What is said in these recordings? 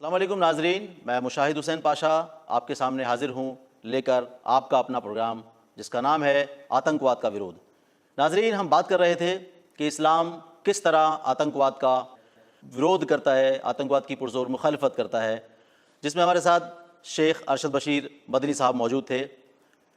السلام علیکم ناظرین، میں مشاہد حسین پاشا آپ کے سامنے حاضر ہوں لے کر آپ کا اپنا پروگرام جس کا نام ہے آتنکواد کا ورود۔ ناظرین، ہم بات کر رہے تھے کہ اسلام کس طرح آتنکواد کا ورود کرتا ہے، آتنکواد کی پرزور مخالفت کرتا ہے، جس میں ہمارے ساتھ شیخ ارشد بشیر مدنی صاحب موجود تھے۔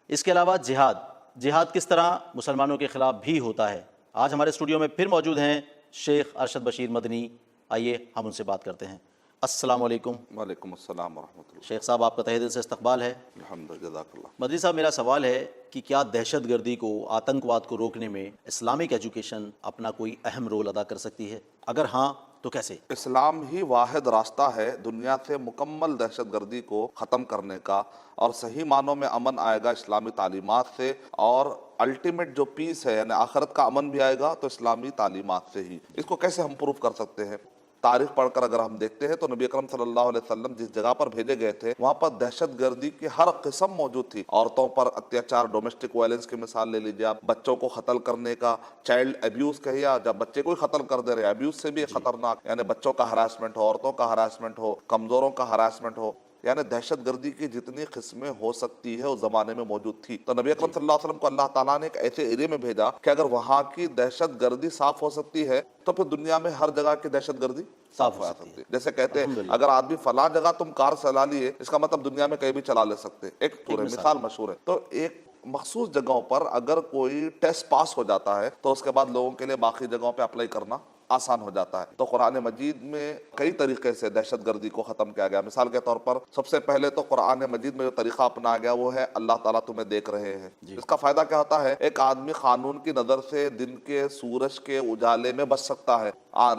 اس کے علاوہ جہاد کس طرح مسلمانوں کے خلاف بھی ہوتا ہے۔ آج ہمارے اسٹوڈیو میں پھر موجود ہیں شیخ ارشد بشیر مدنی، آئیے ہم ان سے بات کرتے ہیں۔ السلام علیکم۔ وعلیکم السلام ورحمۃ اللہ۔ شیخ صاحب، آپ کا تہہ دل سے استقبال ہے۔ الحمد للہ، جزاک اللہ۔ مدنی صاحب، میرا سوال ہے کہ کیا دہشت گردی کو، آتنکواد کو روکنے میں اسلامک ایجوکیشن اپنا کوئی اہم رول ادا کر سکتی ہے؟ اگر ہاں تو کیسے؟ اسلام ہی واحد راستہ ہے دنیا سے مکمل دہشت گردی کو ختم کرنے کا، اور صحیح معنوں میں امن آئے گا اسلامی تعلیمات سے، اور الٹیمیٹ جو پیس ہے یعنی آخرت کا امن بھی آئے گا تو اسلامی تعلیمات سے ہی۔ اس کو کیسے ہم پروف کر سکتے ہیں؟ تاریخ پڑھ کر اگر ہم دیکھتے ہیں تو نبی اکرم صلی اللہ علیہ وسلم جس جگہ پر بھیجے گئے تھے وہاں پر دہشت گردی کی ہر قسم موجود تھی۔ عورتوں پر اتیاچار، ڈومیسٹک وائلنس کی مثال لے لیجیے آپ، بچوں کو قتل کرنے کا، چائلڈ ابیوز کہیے، جب بچے کو ہی قتل کر دے رہے، ابیوز سے بھی خطرناک، یعنی بچوں کا ہراسمنٹ ہو، عورتوں کا ہراسمنٹ ہو، کمزوروں کا ہراسمنٹ ہو، یعنی دہشت گردی کی جتنی قسمیں ہو سکتی ہے اس زمانے میں موجود تھی۔ تو نبی اکرم صلی اللہ علیہ وسلم کو اللہ تعالیٰ نے ایک ایسے ایرے میں بھیجا کہ اگر وہاں کی دہشت گردی صاف ہو سکتی ہے تو پھر دنیا میں ہر جگہ کی دہشت گردی صاف ہو سکتی ہے۔ جیسے کہتے ہیں اگر آدمی فلاں جگہ تم کار چلا لیے، اس کا مطلب دنیا میں کہیں بھی چلا لے سکتے، ایک مثال مشہور ہے۔ تو ایک مخصوص جگہوں پر اگر کوئی ٹیسٹ پاس ہو جاتا ہے تو اس کے بعد لوگوں کے لیے باقی جگہوں پہ اپلائی کرنا آسان ہو جاتا ہے۔ تو قرآن مجید میں کئی طریقے سے دہشت گردی کو ختم کیا گیا۔ مثال کے طور پر سب سے پہلے تو قرآن مجید میں جو طریقہ اپنایا گیا وہ ہے اللہ تعالیٰ تمہیں دیکھ رہے ہیں۔ اس کا فائدہ کیا ہوتا ہے؟ ایک آدمی قانون کی نظر سے دن کے سورج کے اجالے میں بچ سکتا ہے،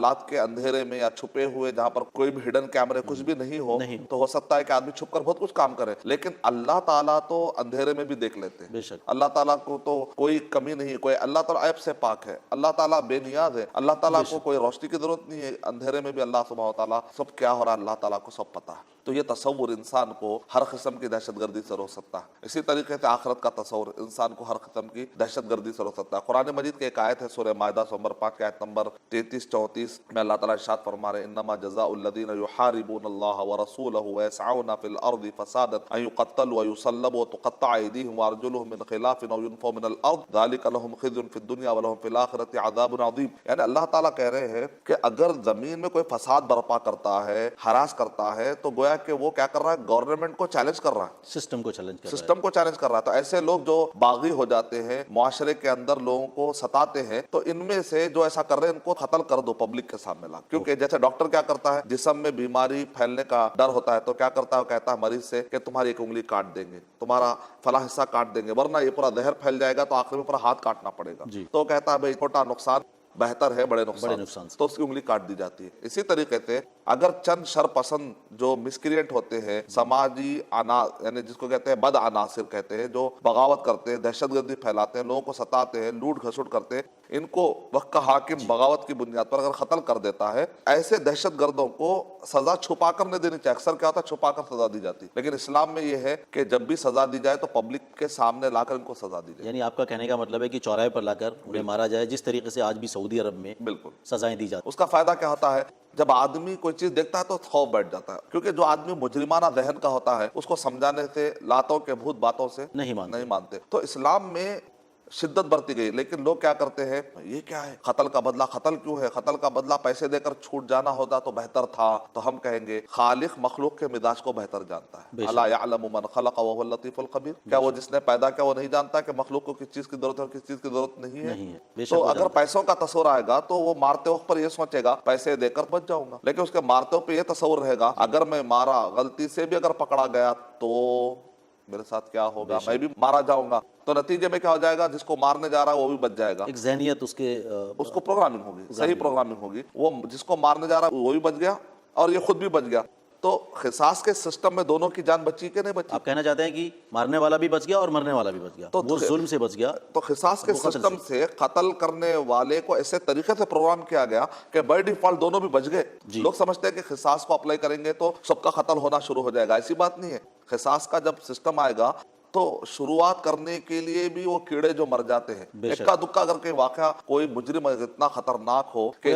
رات کے اندھیرے میں یا چھپے ہوئے جہاں پر کوئی بھی ہڈن کیمرے کچھ بھی نہیں ہو تو ہو سکتا ہے کہ آدمی چھپ کر بہت کچھ کام کرے، لیکن اللہ تعالیٰ تو اندھیرے میں بھی دیکھ لیتے ہیں۔ بے شک اللہ تعالیٰ کو تو کوئی کمی نہیں، کوئی اللہ تعالیٰ عیب سے پاک ہے، اللہ تعالیٰ بے نیاز ہے، اللہ تعالیٰ کو کوئی روشنی کی ضرورت نہیں ہے، اندھیرے میں بھی اللہ سبحانہ وتعالیٰ سب کیا ہو رہا ہے اللہ تعالیٰ کو سب پتہ ہے۔ تو یہ تصور انسان کو ہر قسم کی دہشت گردی سے روک سکتا ہے۔ اسی طریقے سے آخرت کا تصور انسان کو ہر قسم کی دہشت گردی سے روک سکتا ہے۔ قرآن مجید کی ایک آیت ہے سورہ مائدہ نمبر 5 کی آیت نمبر 33-34 میں اللہ تعالیٰ ارشاد فرما رہے ہیں انما جزاء الذین یحاربون اللہ ورسولہ ویسعون فی الارض فسادا ان یقتلوا ویصلبوا وتقطع ایدیہم وارجلہم من خلاف او ینفوا من الارض ذلک لہم خزی فی الدنیا ولہم فی الآخرۃ عذاب عظیم۔ یعنی اللہ تعالیٰ کہہ رہے ہیں کہ اگر زمین میں کوئی فساد برپا کرتا ہے، ہراس کرتا ہے، تو گویا کہ وہ کیا کر رہا ہے؟ گورنمنٹ کو چیلنج کر رہا ہے، سسٹم کو چیلنج کر رہا ہے۔ سسٹم کو چیلنج کر رہا ہے۔ تو ایسے لوگ جو باغی ہو جاتے ہیں، معاشرے کے اندر لوگوں کو ستاتے ہیں، تو ان میں سے جو ایسا کر رہے ہیں ان کو قتل کر دو پبلک کے سامنے لا۔ کیونکہ جیسے ڈاکٹر کیا کرتا ہے، جسم میں بیماری پھیلنے کا ڈر ہوتا ہے تو کیا کرتا ہے؟ وہ کہتا ہے مریض سے کہ تمہاری ایک انگلی کاٹ دیں گے، تمہارا فلاں حصہ کاٹ دیں گے، ورنہ یہ پورا زہر پھیل جائے گا تو آخر میں پورا ہاتھ کاٹنا پڑے گا۔ تو کہتا ہے بھائی چھوٹا نقصان بہتر ہے بڑے نقصان سے، تو اس کی انگلی کاٹ دی جاتی ہے۔ اسی طریقے سے اگر چند شر پسند جو مسکرینٹ ہوتے ہیں، سماجی یعنی جس کو کہتے ہیں بد عناصر کہتے ہیں، جو بغاوت کرتے ہیں، دہشت گردی پھیلاتے ہیں، لوگوں کو ستاتے ہیں، لوٹ گھسوٹ کرتے ہیں، ان کو وقت کا حاکم بغاوت کی بنیاد پر اگر قتل کر دیتا ہے، ایسے دہشت گردوں کو سزا چھپا کر نہیں دینی چاہیے۔ اکثر کیا ہوتا ہے؟ چھپا کر سزا دی جاتی ہے، لیکن اسلام میں یہ ہے کہ جب بھی سزا دی جائے تو پبلک کے سامنے لا کر ان کو سزا دی جائے۔ یعنی آپ کا کہنے کا مطلب ہے کہ چوراہے پر لا کر انہیں مارا جائے، جس طریقے سے آج بھی سعودی عرب میں بالکل سزائیں دی جاتی ہیں۔ اس کا فائدہ کیا ہوتا ہے؟ جب آدمی کوئی چیز دیکھتا ہے تو خوف بیٹھ جاتا ہے، کیونکہ جو آدمی مجرمانہ ذہن کا ہوتا ہے اس کو سمجھانے سے، لاتوں کے بھوت باتوں سے نہیں مانتے۔ تو اسلام میں شدت برتی گئی، لیکن لوگ کیا کرتے ہیں؟ یہ کیا ہے؟ قتل کا بدلہ قتل کیوں ہے؟ قتل کا بدلہ پیسے دے کر چھوٹ جانا ہوتا تو بہتر تھا۔ تو ہم کہیں گے خالق مخلوق کے مزاج کو بہتر جانتا ہے۔ الا یعلم من خلق وهو اللطیف الخبیر۔ کیا وہ جس نے پیدا کیا وہ نہیں جانتا کہ مخلوق کو کس چیز کی ضرورت ہے اور کس چیز کی ضرورت نہیں ہے؟ تو اگر پیسوں کا تصور آئے گا تو وہ مارتے وقت پر یہ سوچے گا پیسے دے کر بچ جاؤں گا، لیکن اس کے مارتے وقت پہ یہ تصور رہے گا اگر میں مارا، غلطی سے بھی اگر پکڑا گیا تو میرے ساتھ کیا ہوگا، میں بھی مارا جاؤں گا۔ تو نتیجے میں کیا ہو جائے گا؟ جس کو مارنے جا رہا ہے وہ بھی بچ جائے گا، ایک ذہنیت اس کو پروگرامنگ ہوگی، صحیح پروگرامنگ ہوگی، وہ جس کو مارنے جا رہا ہے وہ بھی بچ گیا اور یہ خود بھی بچ گیا۔ تو قصاص کے سسٹم میں دونوں کی جان بچی کہ نہیں بچی؟ آپ کہنا چاہتے ہیں کہ مارنے والا بھی بچ گیا اور مرنے والا بھی بچ گیا، وہ ظلم سے بچ گیا۔ تو قصاص کے سسٹم سے قتل کرنے والے کو ایسے طریقے سے پروگرام کیا گیا کہ بائی ڈیفالٹ دونوں بھی بچ گئے۔ لوگ سمجھتے ہیں کہ قصاص کو اپلائی کریں گے تو سب کا قتل ہونا شروع ہو جائے گا، ایسی بات نہیں ہے۔ قصاص کا جب سسٹم آئے گا تو شروعات کرنے کے لیے بھی وہ کیڑے جو مر جاتے ہیں، اکا دکا اگر کوئی واقعہ کوئی مجرم اتنا خطرناک ہو کہ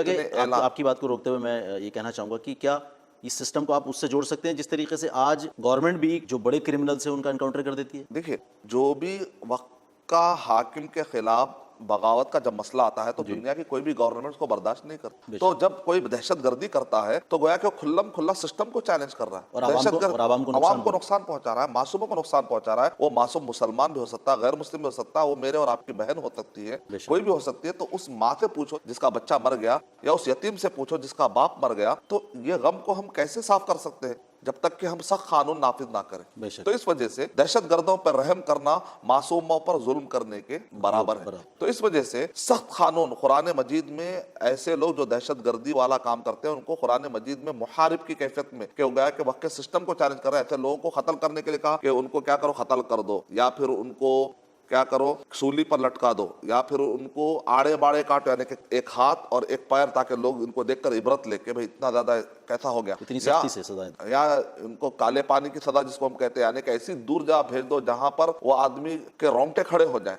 آپ کی بات کو روکتے ہوئے میں یہ کہنا چاہوں گا کہ کیا اس سسٹم کو آپ اس سے جوڑ سکتے ہیں جس طریقے سے آج گورنمنٹ بھی جو بڑے کرمنلز ہیں ان کا انکاؤنٹر کر دیتی ہے؟ دیکھیے جو بھی وقت کا حاکم کے خلاف بغاوت کا جب مسئلہ آتا ہے تو دنیا کی کوئی بھی گورنمنٹ کو برداشت نہیں کرتی. تو جب کوئی دہشت گردی کرتا ہے تو گویا کہ وہ کھلم کھلا سسٹم کو چیلنج کر رہا ہے, اور عوام کو عوام کو نقصان پہنچا رہا ہے, معصوموں کو نقصان پہنچا رہا ہے. وہ معصوم مسلمان بھی ہو سکتا ہے, غیر مسلم بھی ہو سکتا ہے, وہ میرے اور آپ کی بہن ہو سکتی ہے, کوئی بھی ہو سکتی ہے. تو اس ماں سے پوچھو جس کا بچہ مر گیا, یا اس یتیم سے پوچھو جس کا باپ مر گیا, تو یہ غم کو ہم کیسے صاف کر سکتے ہیں جب تک کہ ہم سخت قانون نافذ نہ کریں. تو اس وجہ سے دہشت گردوں پر رحم کرنا معصوموں پر ظلم کرنے کے برابر ہے. تو اس وجہ سے سخت قانون قرآن مجید میں ایسے لوگ جو دہشت گردی والا کام کرتے ہیں ان کو قرآن مجید میں محارب کی کیفیت میں کہ گویا کہ وقت کے سسٹم کو چیلنج کر رہے ہیں, ایسے لوگوں کو قتل کرنے کے لیے کہا کہ ان کو کیا کرو, قتل کر دو, یا پھر ان کو کیا کرو, سولی پر لٹکا دو, یا پھر ان کو آڑے باڑے کاٹو, یعنی کہ ایک ہاتھ اور ایک پیر, تاکہ لوگ ان کو دیکھ کر عبرت لے کے بھئی اتنا زیادہ کیسا ہو گیا, اتنی سختی سے سزا, یا ان کو کالے پانی کی سزا جس کو ہم کہتے ہیں, یعنی کہ ایسی دور جا بھیج دو جہاں پر وہ آدمی کے رونگٹے کھڑے ہو جائیں,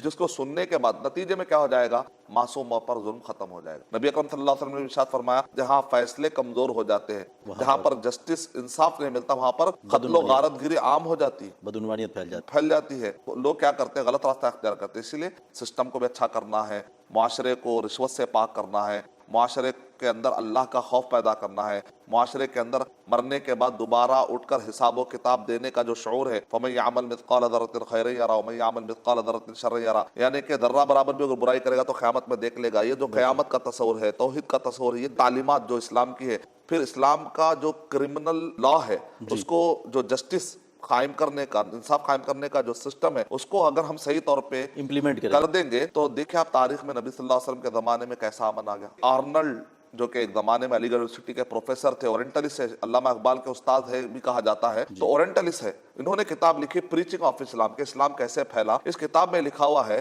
جس کو سننے کے بعد نتیجے میں کیا ہو جائے گا, معصوموں پر ظلم ختم ہو جائے گا. نبی اکرم صلی اللہ علیہ وسلم نے ارشاد فرمایا جہاں فیصلے کمزور ہو جاتے ہیں, جہاں پر جسٹس انصاف نہیں ملتا, وہاں پر قتل و غارت گیری عام ہو جاتی ہے, بدعنوانیت پھیل جاتی ہے. لوگ کیا کرتے ہیں, غلط راستہ اختیار کرتے ہیں. اسی لیے سسٹم کو بھی اچھا کرنا ہے, معاشرے کو رشوت سے پاک کرنا ہے, معاشرے کے اندر اللہ کا خوف پیدا کرنا ہے, معاشرے کے اندر مرنے کے بعد دوبارہ اٹھ کر حساب و کتاب دینے کا جو شعور ہے, فَمَن يَعْمَلْ مِثْقَالَ ذَرَّةٍ خَيْرًا يَرَهُ وَمَن يَعْمَلْ مِثْقَالَ ذَرَّةٍ شَرًّا يَرَهُ, یعنی کہ ذرہ برابر بھی اگر برائی کرے گا تو قیامت میں دیکھ لے گا. یہ جو قیامت کا تصور ہے, توحید کا تصور ہے, یہ تعلیمات جو اسلام کی ہے. پھر اسلام کا جو کرمنل لا ہے اس کو جو جسٹس قائم کرنے کا, انصاف قائم کرنے کا جو سسٹم ہے, اس کو اگر ہم صحیح طور پہ امپلیمنٹ کر دیں گے تو دیکھیں آپ تاریخ میں نبی صلی اللہ علیہ وسلم کے زمانے میں کیسا امن آ گیا. آرنلڈ جو کہ ایک زمانے میں علی گڑھ یونیورسٹی کے پروفیسر تھے, اورینٹلسٹ ہے, علامہ اقبال کے استاد ہے بھی کہا جاتا ہے, تو اورینٹلسٹ ہے. انہوں نے کتاب لکھی پریچنگ آف اسلام, کہ اسلام کیسے پھیلا. اس کتاب میں لکھا ہوا ہے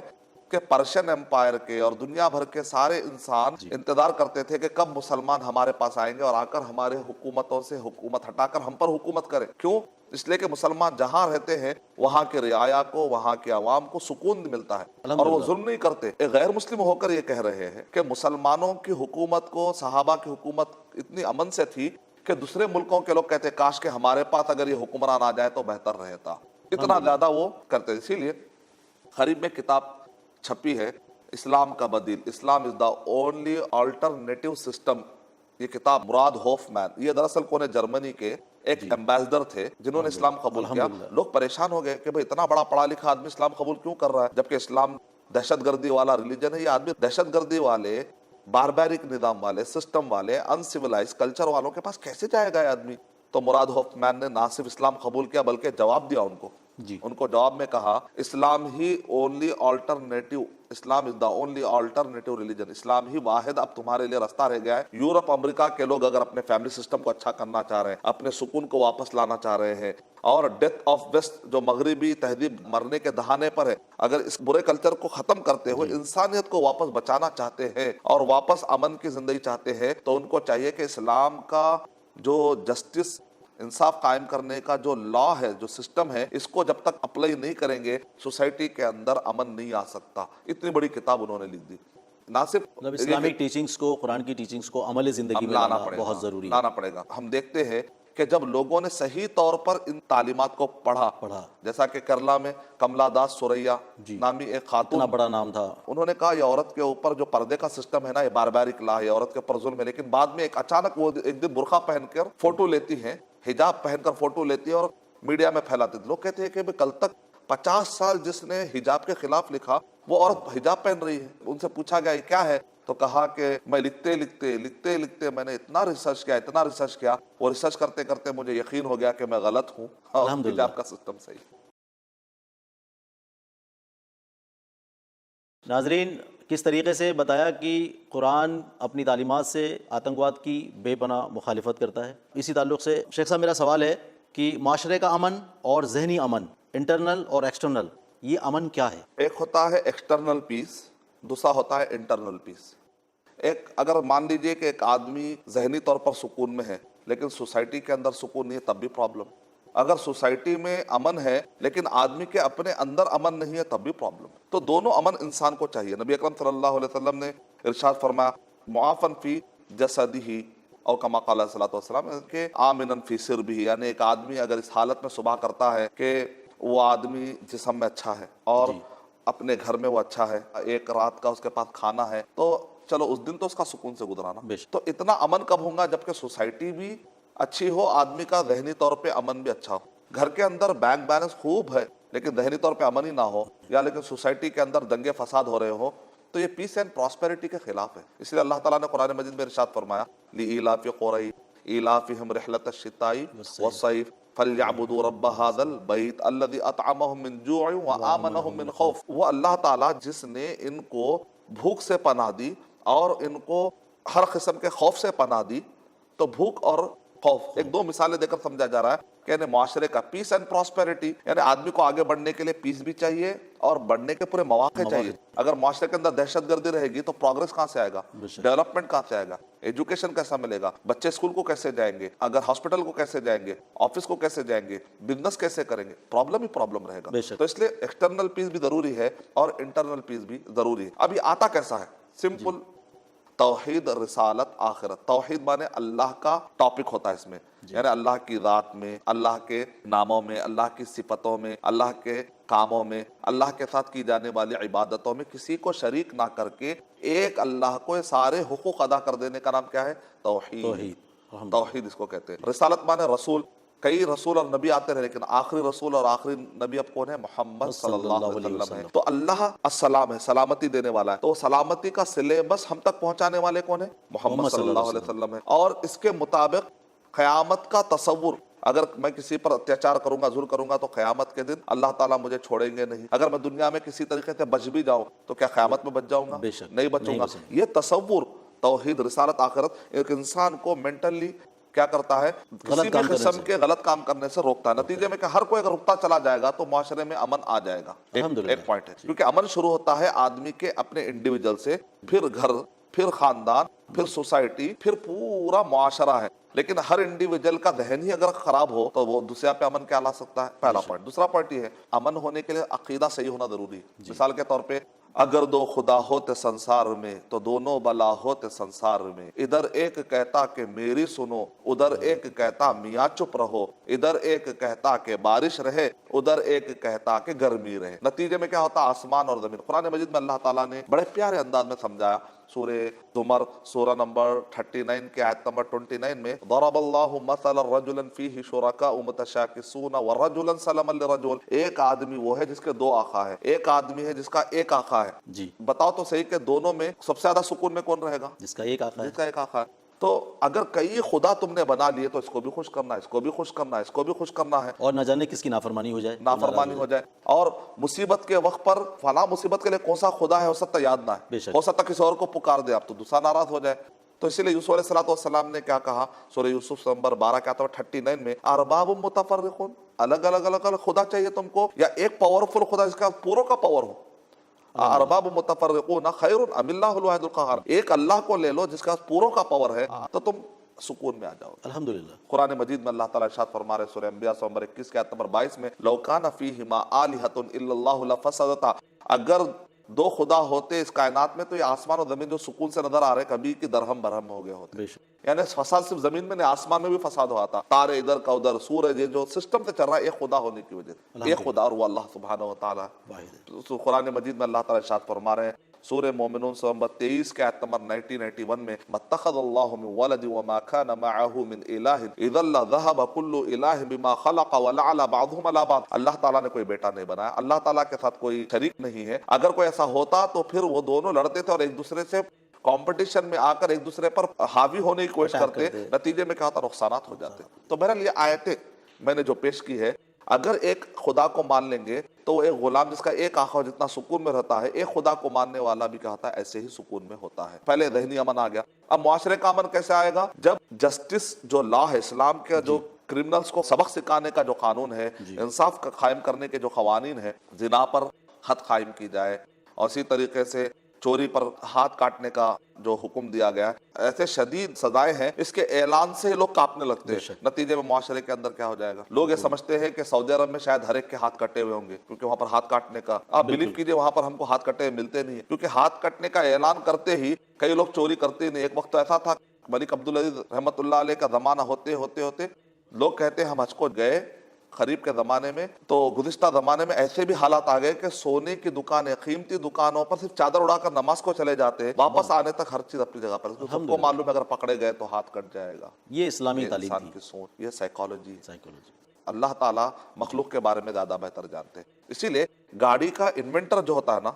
کہ پرشین امپائر کے اور دنیا بھر کے سارے انسان انتظار کرتے تھے کہ کب مسلمان ہمارے پاس آئیں گے اور آ کر ہمارے حکومتوں سے حکومت ہٹا کر ہم پر حکومت کریں. کیوں؟ اس لیے کہ مسلمان جہاں رہتے ہیں وہاں کے رعایا کو, وہاں کے عوام کو سکون ملتا ہے اور وہ ظلم نہیں کرتے. ایک غیر مسلم ہو کر یہ کہہ رہے ہیں کہ مسلمانوں کی حکومت کو, صحابہ کی حکومت اتنی امن سے تھی کہ دوسرے ملکوں کے لوگ کہتے کاش کہ ہمارے پاس اگر یہ حکمران آ جائے تو بہتر رہتا. اتنا زیادہ وہ کرتے. اسی لیے قریب میں کتاب چھپی ہے, اسلام کا بدیل, اسلام is the only alternative system. یہ کتاب مراد ہوف مین, یہ دراصل کون جرمنی کے ایک ایمبیسڈر تھے جنہوں نے اسلام قبول کیا. لوگ پریشان ہو گئے کہ بھئی اتنا بڑا پڑھا لکھا آدمی اسلام قبول کیوں کر رہا ہے, جبکہ اسلام دہشت گردی والا ریلیجن ہے. یہ آدمی دہشت گردی والے, باربیرک نظام والے, سسٹم والے, انسیولائز کلچر والوں کے پاس کیسے جائے گا آدمی. تو مراد ہوف مین نے نہ صرف اسلام قبول کیا بلکہ جواب دیا ان کو. ان کو جواب میں کہا اسلام ہی only alternative, Islam is the only alternative religion, اسلام ہی واحد اب تمہارے لیے راستہ رہ گیا ہے. یورپ امریکہ کے لوگ اگر اپنے فیملی سسٹم کو اچھا کرنا چاہ رہے ہیں, اپنے سکون کو واپس لانا چاہ رہے ہیں, اور ڈیتھ آف ویسٹ جو مغربی تہذیب مرنے کے دہانے پر ہے, اگر اس برے کلچر کو ختم کرتے ہوئے انسانیت کو واپس بچانا چاہتے ہیں اور واپس امن کی زندگی چاہتے ہیں, تو ان کو چاہیے کہ اسلام کا جو جسٹس, انصاف قائم کرنے کا جو لا ہے, جو سسٹم ہے, اس کو جب تک اپلائی نہیں کریں گے سوسائٹی کے اندر امن نہیں آ سکتا. اتنی بڑی کتاب انہوں نے لکھ دی. نہ صرف اسلامک ٹیچنگز کو, قرآن کی ٹیچنگز کو عمل زندگی میں لانا بہت ضروری ہے, لانا پڑے گا. ہم دیکھتے ہیں کہ جب لوگوں نے صحیح طور پر ان تعلیمات کو پڑھا, جیسا کہ کیرلا میں کملا داس سوریا نامی ایک خاتون, اتنا بڑا نام تھا, انہوں نے کہا یہ عورت کے اوپر جو پردے کا سسٹم ہے نا, یہ باربیرک لا ہے, عورت کے اوپر ظلم ہے. لیکن بعد میں ایک اچانک وہ ایک دن برقع پہن کر فوٹو لیتی ہیں, حجاب پہن کر فوٹو لیتی ہے اور میڈیا میں پھیلاتی ہے. لوگ کہتے ہیں کہ کل تک 50 سال جس نے حجاب کے خلاف لکھا وہ عورت حجاب پہن رہی ہے. ان سے پوچھا گیا یہ کیا ہے, تو کہا کہ میں لکھتے لکھتے میں نے اتنا ریسرچ کیا, وہ ریسرچ کرتے کرتے مجھے یقین ہو گیا کہ میں غلط ہوں اور حجاب کا سسٹم صحیح. ناظرین, کس طریقے سے بتایا کہ قرآن اپنی تعلیمات سے آتنکواد کی بے پناہ مخالفت کرتا ہے. اسی تعلق سے شیخ صاحب میرا سوال ہے کہ معاشرے کا امن اور ذہنی امن, انٹرنل اور ایکسٹرنل, یہ امن کیا ہے؟ ایک ہوتا ہے ایکسٹرنل پیس, دوسرا ہوتا ہے انٹرنل پیس. ایک اگر مان لیجئے کہ ایک آدمی ذہنی طور پر سکون میں ہے لیکن سوسائٹی کے اندر سکون نہیں ہے, تب بھی پرابلم. اگر سوسائٹی میں امن ہے لیکن آدمی کے اپنے اندر امن نہیں ہے, تب بھی پرابلم. تو دونوں امن انسان کو چاہیے. نبی اکرم صلی اللہ علیہ وسلم نے ارشاد فرمایا معافن فی جسدہ اور کما قال علیہ الصلوۃ والسلام کہ آمنا فی سربہ، یعنی ایک آدمی اگر اس حالت میں صبح کرتا ہے کہ وہ آدمی جسم میں اچھا ہے اور اپنے گھر میں وہ اچھا ہے، ایک رات کا اس کے پاس کھانا ہے، تو چلو اس دن تو اس کا سکون سے گزرانا. تو اتنا امن کب ہوگا؟ جبکہ سوسائٹی بھی اچھی ہو، آدمی کا ذہنی طور پہ امن بھی اچھا ہو. گھر کے اندر بینک بیلنس خوب ہے لیکن ذہنی طور پہ امن ہی نہ ہو، یا لیکن سوسائٹی کے اندر دنگے فساد ہو رہے ہو، تو یہ پیس اینڈ پراسپیرٹی کے خلاف ہے. اس لیے اللہ تعالیٰ نے قرآن مجید میں ارشاد فرمایا لِإِيلَافِ قُرَيْشٍ إِيلَافِهِمْ رِحْلَةَ الشِّتَاءِ وَالصَّيْفِ فَلْيَعْبُدُوا رَبَّ هَذَا الْبَيْتِ الَّذِي أَطْعَمَهُم مِّن جُوعٍ وَآمَنَهُم مِّن خَوْفٍ. وہ اللہ تعالیٰ جس نے ان کو بھوک سے پناہ دی اور ان کو ہر قسم کے خوف سے پناہ دی. تو بھوک اور خوف ایک دو مثالیں دے کر سمجھا جا رہا ہے کہ یعنی معاشرے کا پیس اینڈ پراسپیرٹی، یعنی آدمی کو آگے بڑھنے کے لیے پیس بھی چاہیے اور بڑھنے کے پورے مواقع چاہیے. اگر معاشرے کے اندر دہشت گردی رہے گی تو پروگرس کہاں سے آئے گا؟ ڈیولپمنٹ کہاں سے آئے گا؟ ایجوکیشن کیسا ملے گا؟ بچے اسکول کو کیسے جائیں گے؟ اگر ہاسپٹل کو کیسے جائیں گے؟ آفس کو کیسے جائیں گے؟ بزنس کیسے کریں گے؟ پرابلم ہی پرابلم رہے گا. تو اس لیے ایکسٹرنل پیس بھی ضروری ہے اور انٹرنل پیس بھی ضروری ہے. اب یہ آتا کیسا ہے؟ سمپل، توحید، رسالت، آخرت. توحید مانے اللہ کا ٹاپک ہوتا ہے اس میں، یعنی اللہ کی ذات میں، اللہ کے ناموں میں، اللہ کی صفتوں میں، اللہ کے کاموں میں، اللہ کے ساتھ کی جانے والی عبادتوں میں کسی کو شریک نہ کر کے ایک اللہ کو سارے حقوق ادا کر دینے کا نام کیا ہے؟ توحید. توحید اس کو کہتے ہیں. رسالت مانے رسول. کئی رسول اور نبی آتے رہے لیکن آخری رسول اور آخری نبی اب کون ہے؟ محمد صلی اللہ علیہ وسلم ہے. تو اللہ السلام ہے، سلامتی دینے والا ہے. تو سلامتی کا سلیبس ہم تک پہنچانے والے کون ہیں؟ محمد صلی اللہ علیہ وسلم ہے. اور اس کے مطابق قیامت کا تصور، اگر میں کسی پر اتیاچار کروں گا، ظلم کروں گا، تو قیامت کے دن اللہ تعالیٰ مجھے چھوڑیں گے نہیں. اگر میں دنیا میں کسی طریقے سے بچ بھی جاؤں تو کیا قیامت میں بچ جاؤں گا؟ نہیں بچوں گا. یہ تصور توحید، رسالت، آخرت ایک انسان کو مینٹلی کیا کرتا ہے؟ کسی بھی قسم کے غلط کام کرنے سے روکتا ہے. نتیجے میں کہ ہر کوئی اگر رکتا چلا جائے گا تو معاشرے میں امن آ جائے گا. ایک پوائنٹ ہے، کیونکہ امن شروع ہوتا ہے آدمی کے اپنے انڈیویجل سے، پھر گھر، پھر خاندان، پھر سوسائٹی، پھر پورا معاشرہ ہے. لیکن ہر انڈیویجل کا ذہن ہی اگر خراب ہو تو وہ دوسرے پہ امن کیا لا سکتا ہے؟ پہلا پوائنٹ. دوسرا پوائنٹ یہ ہے امن ہونے کے لیے عقیدہ صحیح ہونا ضروری ہے. مثال کے طور پہ اگر دو خدا ہوتے سنسار میں تو دونوں بلا ہوتے سنسار میں. ادھر ایک کہتا کہ میری سنو، ادھر ایک کہتا میاں چپ رہو. ادھر ایک کہتا کہ بارش رہے، ادھر ایک کہتا کہ گرمی رہے. نتیجے میں کیا ہوتا؟ آسمان اور زمین. قرآن مجید میں اللہ تعالیٰ نے بڑے پیارے انداز میں سمجھایا. سورہ زمر سورہ نمبر 39 کے آیت نمبر 29 میں ضرب اللہ مثلا رجلا فیہ شرکاء متشاکسون ورجلا سلما لرجل. ایک آدمی وہ ہے جس کے دو آقا ہے، ایک آدمی ہے جس کا ایک آقا ہے. جی بتاؤ تو صحیح کہ دونوں میں سب سے زیادہ سکون میں کون رہے گا؟ جس کا ایک آقا ہے. جس کا ایک آقا ہے. تو اگر کئی خدا تم نے بنا لیے تو اس کو بھی خوش کرنا ہے، اس کو بھی خوش کرنا ہے، اس کو بھی خوش کرنا ہے، اور نہ جانے کس کی نافرمانی ہو جائے، نافرمانی ہو جائے. اور مصیبت کے وقت پر فلاں مصیبت کے لیے کون سا خدا ہے ہو سکتا یاد نہ ہے، ہو سکتا کسی اور کو پکار دے آپ تو دوسرا ناراض ہو جائے. تو اسی لیے یوسف علیہ السلام نے کیا کہا؟ سورہ یوسف نمبر 12 کے آیت نمبر 39 میں ارباب متفرقون، الگ الگ خدا چاہیے تم کو یا ایک پاورفل خدا جس کا پوروں کا پاور ہو؟ ارباب متفرقون خیر ام اللہ الواحد القہار. ایک اللہ کو لے لو جس کا پوروں کا پاور ہے تو تم سکون میں آ جاؤ. الحمدللہ. قرآن مجید میں اللہ تعالیٰ ارشاد فرما رہے سورہ انبیاء نمبر 21 کے آیت نمبر 22 میں لو کان فیہما آلہۃ الا اللہ لفسدتا. اگر دو خدا ہوتے اس کائنات میں تو یہ آسمان اور زمین جو سکون سے نظر آ رہے کبھی کی درہم برہم ہو گئے ہوتے. یعنی فساد صرف زمین میں نہیں، آسمان میں بھی فساد ہوا تھا. تارے ادھر کا ادھر، سورج یہ جو سسٹم سے چل رہا ہے ایک خدا ہونے کی وجہ سے. ایک خدا اور وہ اللہ سبحانہ و تعالیٰ. قرآن مجید میں اللہ تعالیٰ ارشاد فرما رہے ہیں سورہ مومنون نمبر 23 کے آیت نمبر 91 میں مَتَّخَذَ اللَّهُ مِن وَلَدٍ وَمَا كَانَ مَعَهُ مِنْ إِلَٰهٍ إِذًا لَّذَهَبَ كُلُّ إِلَٰهٍ بِمَا خَلَقَ وَلَعَلَ بَعْضُهُمْ عَلَىٰ بَعْضٍ. اللہ تعالیٰ نے کوئی بیٹا نہیں بنایا، اللہ تعالیٰ کے ساتھ کوئی شریک نہیں ہے. اگر کوئی ایسا ہوتا تو پھر وہ دونوں لڑتے تھے اور ایک دوسرے سے کمپٹیشن میں آ کر ایک دوسرے پر حاوی ہونے کی کوشش کرتے. نتیجے میں کیا ہوتا؟ نقصانات ہو جاتے. تو بہرحال یہ آیتیں میں نے جو پیش کی ہے، اگر ایک خدا کو مان لیں گے تو ایک غلام جس کا ایک آقا جتنا سکون میں رہتا ہے، ایک خدا کو ماننے والا بھی کیا ہوتا ہے؟ ایسے ہی سکون میں ہوتا ہے. پہلے ذہنی امن آ گیا. اب معاشرے کا امن کیسے آئے گا؟ جب جسٹس جو لا ہے، اسلام کا جو کرمنلز کو سبق سکھانے کا جو قانون ہے، انصاف کا قائم کرنے کے جو قوانین ہیں، زنا پر حد قائم کی جائے اور اسی طریقے سے چوری پر ہاتھ کاٹنے کا جو حکم دیا گیا ہے، ایسے شدید سزائیں ہیں، اس کے اعلان سے لوگ کانپنے لگتے ہیں. نتیجے میں معاشرے کے اندر کیا ہو جائے گا؟ لوگ یہ سمجھتے ہیں کہ سعودی عرب میں شاید ہر ایک کے ہاتھ کٹے ہوئے ہوں گے کیونکہ وہاں پر ہاتھ کاٹنے کا، آپ بلیو کیجئے وہاں پر ہم کو ہاتھ کٹے ملتے نہیں ہیں، کیونکہ ہاتھ کٹنے کا اعلان کرتے ہی کئی لوگ چوری کرتے نہیں. ایک وقت تو ایسا تھا ملک عبدالعزیز رحمۃ اللہ علیہ کا زمانہ ہوتے ہوتے لوگ کہتے ہیں ہم حج کو گئے قریب کے زمانے میں، تو گزشتہ زمانے میں ایسے بھی حالات آ گئے کہ سونے کی دکانیں، قیمتی دکانوں پر صرف چادر اڑا کر نماز کو چلے جاتے ہیں، واپس آنے تک ہر چیز اپنی جگہ پر۔ سب کو معلوم ہے اگر پکڑے گئے تو ہاتھ کٹ جائے گا۔ یہ اسلامی یہ تعلیم انسان تھی، کی سوچ، یہ سائیکالوجی ہے۔ سائیکولوجی۔ اللہ تعالیٰ مخلوق کے بارے میں زیادہ بہتر جانتے ہیں، اسی لیے گاڑی کا انوینٹر جو ہوتا ہے نا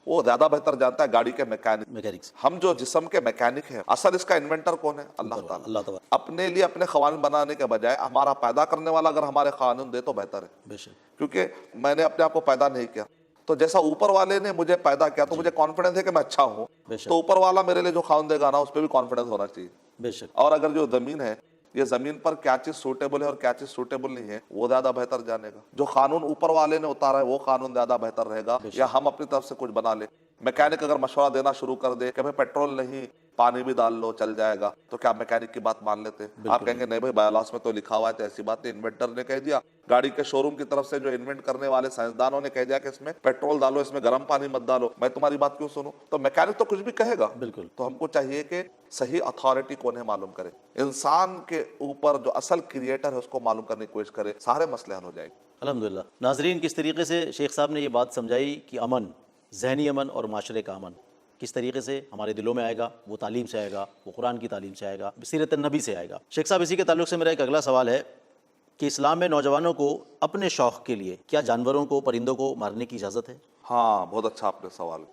وہ زیادہ بہتر جانتا ہے گاڑی کے میکینک۔ میکینکس، ہم جو جسم کے میکینک ہیں، اصل اس کا انوینٹر کون ہے؟ اللہ تعالیٰ۔ اللہ تعالیٰ، اپنے لیے اپنے قوانین بنانے کے بجائے ہمارا پیدا کرنے والا اگر ہمارے قانون دے تو بہتر ہے، بے شک، کیونکہ میں نے اپنے آپ کو پیدا نہیں کیا، تو جیسا اوپر والے نے مجھے پیدا کیا تو مجھے کانفیڈنس ہے کہ میں اچھا ہوں، بے شک، تو اوپر والا میرے لیے جو قانون دے گا نا اس پہ بھی کانفیڈنس ہونا چاہیے۔ بے شک، اور اگر جو زمین ہے، یہ زمین پر کیا چیز سوٹیبل ہے اور کیا چیز سوٹیبل نہیں ہے وہ زیادہ بہتر جانے گا۔ جو قانون اوپر والے نے اتارا ہے وہ قانون زیادہ بہتر رہے گا، یا ہم اپنی طرف سے کچھ بنا لیں۔ میکینک اگر مشورہ دینا شروع کر دے کہ بھائی پیٹرول نہیں، پانی بھی ڈال لو چل جائے گا، تو کیا میکینک کی بات مان لیتے ہیں؟ آپ کہیں گے نہیں بھائی بایولاس میں تو لکھا ہوا ہے، تو ایسی بات ہے، انوینٹر نے کہہ دیا، گاڑی کے شو روم کی طرف سے جو انوینٹ کرنے والے سائنسدانوں نے کہہ دیا کہ اس میں پیٹرول ڈالو، اس میں گرم پانی مت ڈالو، میں تمہاری بات کیوں سنوں؟ تو میکینک تو کچھ بھی کہے گا۔ بالکل، تو ہم کو چاہیے کہ صحیح اتھارٹی کون ہے معلوم کرے، انسان کے اوپر جو اصل کریٹر ہے اس کو معلوم کرنے کی کوشش کرے، سارے مسئلے حل ہو جائیں گے۔ الحمدللہ۔ ناظرین، کس طریقے سے شیخ صاحب نے یہ بات سمجھائی کہ امن، ذہنی امن اور معاشرے کا امن کس طریقے سے ہمارے دلوں میں آئے گا، وہ تعلیم سے آئے گا، وہ قرآن کی تعلیم سے آئے گا، سیرت النبی سے آئے گا۔ شیخ صاحب، اسی کے تعلق سے میرا ایک اگلا سوال ہے کہ اسلام میں نوجوانوں کو اپنے شوق کے لیے کیا جانوروں کو، پرندوں کو مارنے کی اجازت ہے؟ ہاں، بہت اچھا آپ نے سوال۔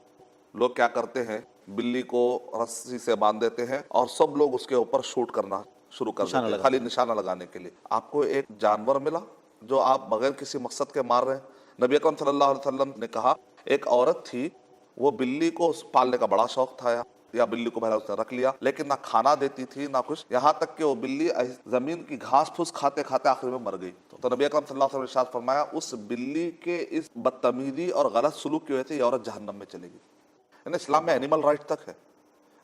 لوگ کیا کرتے ہیں، بلی کو رسی سے باندھ دیتے ہیں اور سب لوگ اس کے اوپر شوٹ کرنا شروع کر دیتے ہیں، خالی نشانہ لگانے کے لیے۔ آپ کو ایک جانور ملا جو آپ بغیر کسی مقصد کے مار رہے ہیں۔ نبی اکرم صلی اللہ علیہ وسلم نے کہا ایک عورت تھی، وہ بلی کو پالنے کا بڑا شوق تھا، یا بلی کو پہلے اس نے رکھ لیا، لیکن نہ کھانا دیتی تھی نہ کچھ، یہاں تک کہ وہ بلی زمین کی گھاس پھوس کھاتے کھاتے آخر میں مر گئی۔ تو نبی اکرم صلی اللہ علیہ وسلم نے ارشاد فرمایا اس بلی کے اس بدتمیزی اور غلط سلوک کی وجہ سے یہ عورت جہنم میں چلے گی۔ یعنی اسلام میں اینیمل رائٹ تک ہے،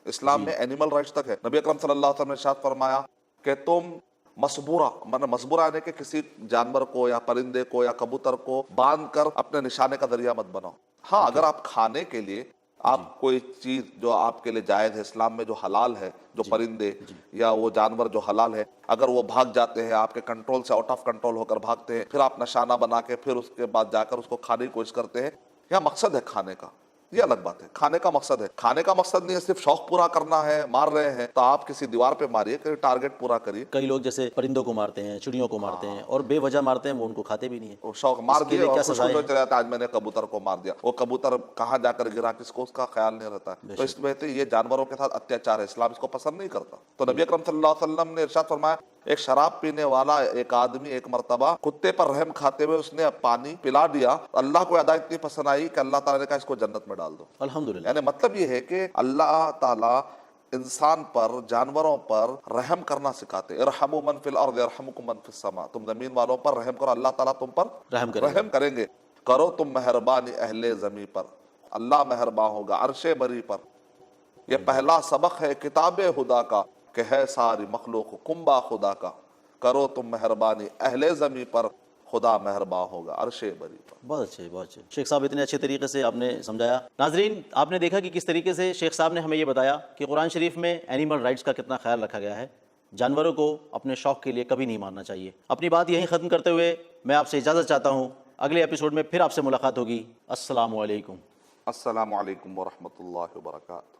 اسلام میں اینیمل رائٹس تک ہے۔ نبی اکرم صلی اللہ علیہ وسلم نے ارشاد فرمایا کہ تم مسبورہ، مسبورہ یعنی کہ کسی جانور کو یا پرندے کو یا کبوتر کو باندھ کر اپنے نشانے کا ذریعہ مت بناؤ۔ ہاں، اگر آپ کھانے کے لیے آپ کوئی چیز جو آپ کے لیے جائز ہے، اسلام میں جو حلال ہے، جو پرندے یا وہ جانور جو حلال ہے، اگر وہ بھاگ جاتے ہیں آپ کے کنٹرول سے، آؤٹ آف کنٹرول ہو کر بھاگتے ہیں، پھر آپ نشانہ بنا کے پھر اس کے بعد جا کر اس کو کھانے کی کوشش کرتے ہیں، یا مقصد ہے کھانے کا، یہ الگ بات ہے۔ کھانے کا مقصد ہے، کھانے کا مقصد نہیں ہے صرف شوق پورا کرنا ہے، مار رہے ہیں تو آپ کسی دیوار پہ ماریے کہ ٹارگٹ پورا کریے۔ کئی لوگ جیسے پرندوں کو مارتے ہیں، چڑیوں کو مارتے ہیں، اور بے وجہ مارتے ہیں، وہ ان کو کھاتے بھی نہیں ہیں۔ وہ شوق مار اس کے دیے لیے اور کیا خوش سزائیں ہو ہیں؟ چلا جاتا ہے آج میں نے کبوتر کو مار دیا، وہ کبوتر کہاں جا کر گرا کس کو اس کا خیال نہیں رہتا ہے۔ تو اس میں یہ جانوروں کے ساتھ اتیاچار ہے، اسلام اس کو پسند نہیں کرتا۔ تو نبی اکرم صلی اللہ علیہ وسلم نے ارشاد فرمایا ایک شراب پینے والا ایک آدمی ایک مرتبہ کتے پر رحم کھاتے ہوئے اس نے پانی پلا دیا، اللہ کو ادا اتنی پسند آئی کہ اللہ تعالیٰ نے کہا اس کو جنت میں ڈال دو۔ الحمدللہ۔ یعنی مطلب یہ ہے کہ اللہ تعالیٰ انسان پر، جانوروں پر رحم کرنا سکھاتے، ارحموا من فی الارض یرحمکم من فی السماء، تم زمین والوں پر رحم کرو، اللہ تعالیٰ تم پر رحم کریں گے۔ کرو تم مہربانی اہل زمین پر، اللہ مہربان ہوگا عرش بری پر۔ یہ پہلا سبق ہے کتاب خدا کا کہ ہے ساری مخلوق کنبہ خدا کا، کرو تم مہربانی اہل زمین پر، خدا مہربان ہوگا عرش بری پر۔ بہت اچھے، بہت اچھے شیخ صاحب، اتنے اچھے طریقے سے آپ نے سمجھایا۔ ناظرین، آپ نے دیکھا کہ کس طریقے سے شیخ صاحب نے ہمیں یہ بتایا کہ قرآن شریف میں اینیمل رائٹس کا کتنا خیال رکھا گیا ہے۔ جانوروں کو اپنے شوق کے لیے کبھی نہیں مارنا چاہیے۔ اپنی بات یہیں ختم کرتے ہوئے میں آپ سے اجازت چاہتا ہوں، اگلے ایپیسوڈ میں پھر آپ سے ملاقات ہوگی۔ السلام علیکم۔ السلام علیکم ورحمۃ اللہ وبرکاتہ۔